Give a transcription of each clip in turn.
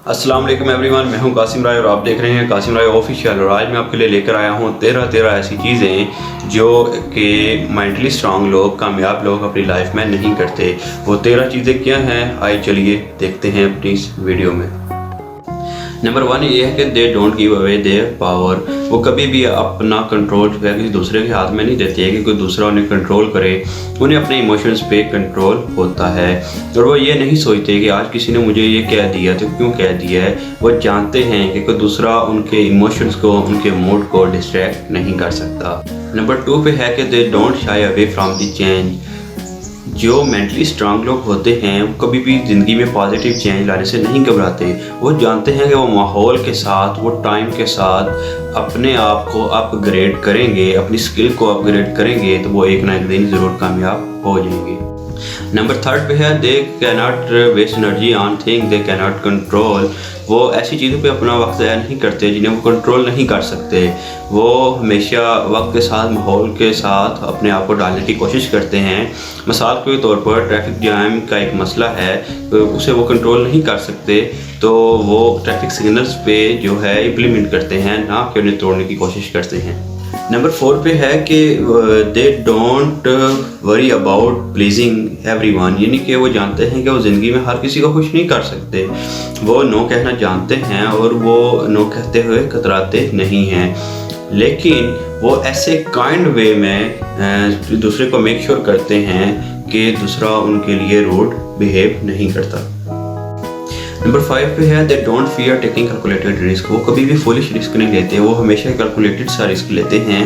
अस्सलाम वालेकुम एवरीवन, मैं हूं कासिम राय और आप देख रहे हैं कासिम राय ऑफिशियल। और आज मैं आपके लिए लेकर आया हूं 13 ऐसी चीज़ें जो कि मेंटली स्ट्रांग लोग, कामयाब लोग अपनी लाइफ में नहीं करते। वो 13 चीज़ें क्या हैं, आइए चलिए देखते हैं अपनी इस वीडियो में। नंबर 1 ये है कि they don't give away their power. वो कभी भी अपना कंट्रोल जो है किसी दूसरे के हाथ में नहीं देते हैं कि कोई दूसरा उन्हें कंट्रोल करे। उन्हें अपने इमोशंस पे कंट्रोल होता है और वो ये नहीं सोचते कि आज किसी ने मुझे ये कह दिया तो क्यों कह दिया है। वो जानते हैं कि कोई दूसरा उनके इमोशंस को, उनके मूड को डिस्ट्रैक्ट नहीं कर सकता। नंबर 2 पे है कि they don't shy away from the change. जो मेंटली स्ट्रांग लोग होते हैं वो कभी भी ज़िंदगी में पॉजिटिव चेंज लाने से नहीं घबराते। वो जानते हैं कि वो माहौल के साथ, वो टाइम के साथ अपने आप को अपग्रेड करेंगे, अपनी स्किल को अपग्रेड करेंगे तो वो एक ना एक दिन ज़रूर कामयाब हो जाएंगे। नंबर 3 पे है they cannot waste energy on thing they cannot control. वो ऐसी चीज़ों पे अपना वक्त ज़ाया नहीं करते जिन्हें वो कंट्रोल नहीं कर सकते। वो हमेशा वक्त के साथ, माहौल के साथ अपने आप को डालने की कोशिश करते हैं। मिसाल के तौर पर ट्रैफिक जाम का एक मसला है, तो उसे वो कंट्रोल नहीं कर सकते तो वो ट्रैफिक सिग्नल्स पे जो है इम्प्लीमेंट करते हैं, ना कि उन्हें तोड़ने की कोशिश करते हैं। नंबर 4 पे है कि they don't worry about pleasing everyone. यानी कि वो जानते हैं कि वो ज़िंदगी में हर किसी को खुश नहीं कर सकते। वो नो कहना जानते हैं और वो नो कहते हुए कतराते नहीं हैं, लेकिन वो ऐसे काइंड वे में दूसरे को मेक श्योर करते हैं कि दूसरा उनके लिए रूड बिहेव नहीं करता। नंबर 5 पे है they don't fear taking calculated risk. वो कभी भी फुलिश रिस्क नहीं लेते, वो हमेशा कैलकुलेटेड सा रिस्क लेते हैं।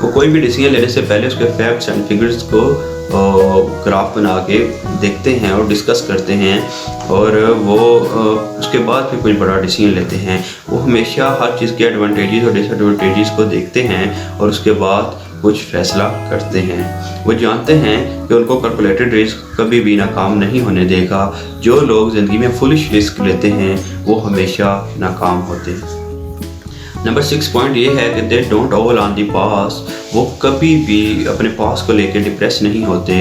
वो कोई भी डिसीजन लेने से पहले उसके फैक्ट्स एंड फिगर्स को ग्राफ बना के देखते हैं और डिस्कस करते हैं और वो उसके बाद फिर कोई बड़ा डिसीजन लेते हैं। वो हमेशा हर चीज़ के एडवांटेजेस और डिसएडवांटेजेस को देखते हैं और उसके बाद कुछ फैसला करते हैं। वो जानते हैं कि उनको कैलकुलेटेड रिस्क कभी भी नाकाम नहीं होने देगा। जो लोग ज़िंदगी में फुलिश रिस्क लेते हैं वो हमेशा नाकाम होते हैं। नंबर 6 पॉइंट ये है कि they don't Oval on the past. वो कभी भी अपने पास्ट को लेकर डिप्रेस नहीं होते।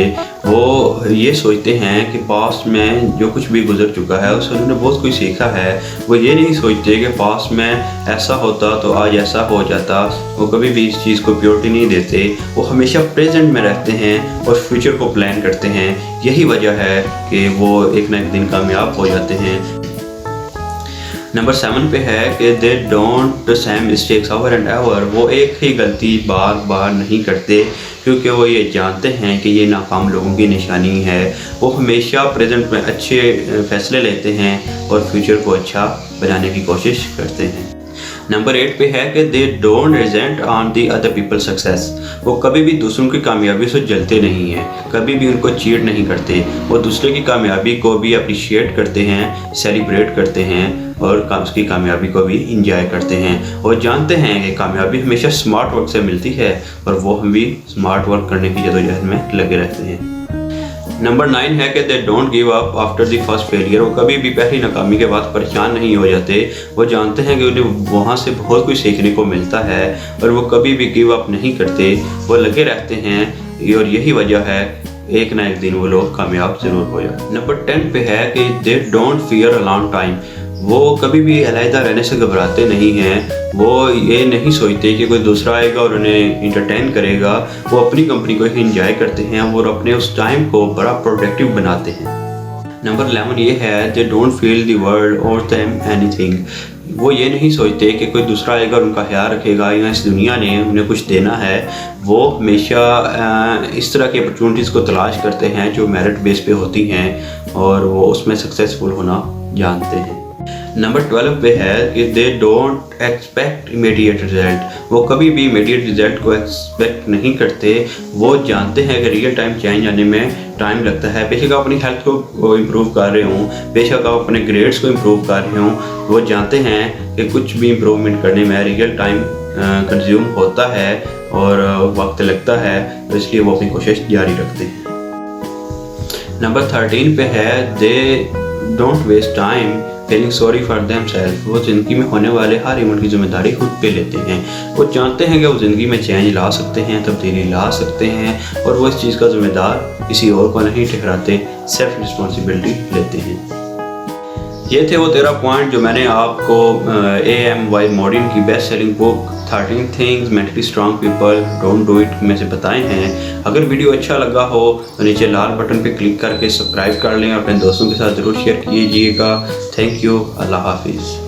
वो ये सोचते हैं कि पास्ट में जो कुछ भी गुजर चुका है उससे उन्होंने बहुत कुछ सीखा है। वो ये नहीं सोचते कि पास्ट में ऐसा होता तो आज ऐसा हो जाता। वो कभी भी इस चीज़ को प्योरिटी नहीं देते। वो हमेशा प्रेजेंट में रहते हैं और फ्यूचर को प्लान करते हैं। यही वजह है कि वो एक ना एक दिन कामयाब हो जाते हैं। नंबर 7 पे है कि they don't same mistakes over and over. वो एक ही गलती बार बार नहीं करते क्योंकि वो ये जानते हैं कि ये नाकाम लोगों की निशानी है। वो हमेशा प्रेजेंट में अच्छे फैसले लेते हैं और फ्यूचर को अच्छा बनाने की कोशिश करते हैं। नंबर 8 पे है कि they don't resent on the other people success. वो कभी भी दूसरों की कामयाबी से जलते नहीं हैं, कभी भी उनको चीट नहीं करते। वो दूसरे की कामयाबी को भी अप्रिशिएट करते हैं, सेलिब्रेट करते हैं और उसकी कामयाबी को भी इंजॉय करते हैं। और जानते हैं कि कामयाबी हमेशा स्मार्ट वर्क से मिलती है और वो हम भी स्मार्ट वर्क करने की जदोजहद में लगे रहते हैं। नंबर 9 है कि they don't give up after the first failure. वो कभी भी पहली नाकामी के बाद परेशान नहीं हो जाते। वो जानते हैं कि उन्हें वहाँ से बहुत कुछ सीखने को मिलता है और वो कभी भी गिव अप नहीं करते। वो लगे रहते हैं और यही वजह है एक ना एक दिन वो लोग कामयाब ज़रूर हो जाए। नंबर 10 पे है कि they don't fear a long time. वो कभी भी अलहदा रहने से घबराते नहीं हैं। वो ये नहीं सोचते कि कोई दूसरा आएगा और उन्हें इंटरटेन करेगा। वो अपनी कंपनी को ही इंजॉय करते हैं और अपने उस टाइम को बड़ा प्रोडक्टिव बनाते हैं। नंबर 11 ये है they don't feel the world और देम एनीथिंग। वो ये नहीं सोचते कि कोई दूसरा आएगा और उनका ख्याल रखेगा या इस दुनिया ने उन्हें कुछ देना है। वो हमेशा इस तरह की अपॉर्चुनिटीज़ को तलाश करते हैं जो मेरिट बेस पे होती हैं और वो उसमें सक्सेसफुल होना जानते हैं। नंबर 12 पे है कि they don't expect immediate result. वो कभी भी इमीडिएट रिजल्ट को एक्सपेक्ट नहीं करते। वो जानते हैं कि रियल टाइम चेंज आने में टाइम लगता है। बेशक आप अपनी हेल्थ को इम्प्रूव कर रहे हों, बेशक आप अपने ग्रेड्स को इम्प्रूव कर रहे हों, वो जानते हैं कि कुछ भी इम्प्रूवमेंट करने में रियल टाइम कंज्यूम होता है और वक्त लगता है, तो इसलिए वो अपनी कोशिश जारी रखते हैं। नंबर 13 पे है they don't waste time feeling sorry for themself. वो ज़िंदगी में होने वाले हर इवेंट की जिम्मेदारी खुद पे लेते हैं। वो जानते हैं कि वो ज़िंदगी में चेंज ला सकते हैं, तब्दीली ला सकते हैं और वो इस चीज़ का जिम्मेदार किसी और को नहीं ठहराते, सेल्फ रिस्पॉन्सिबिलिटी लेते हैं। ये थे वो 13 पॉइंट जो मैंने आपको AMY मॉर्डन की best selling book 13 things mentally strong people don't do it में से बताए हैं। अगर वीडियो अच्छा लगा हो तो नीचे लाल बटन पे क्लिक करके सब्सक्राइब कर लें और अपने दोस्तों के साथ ज़रूर शेयर कीजिएगा। Thank you. अल्लाह हाफिज़।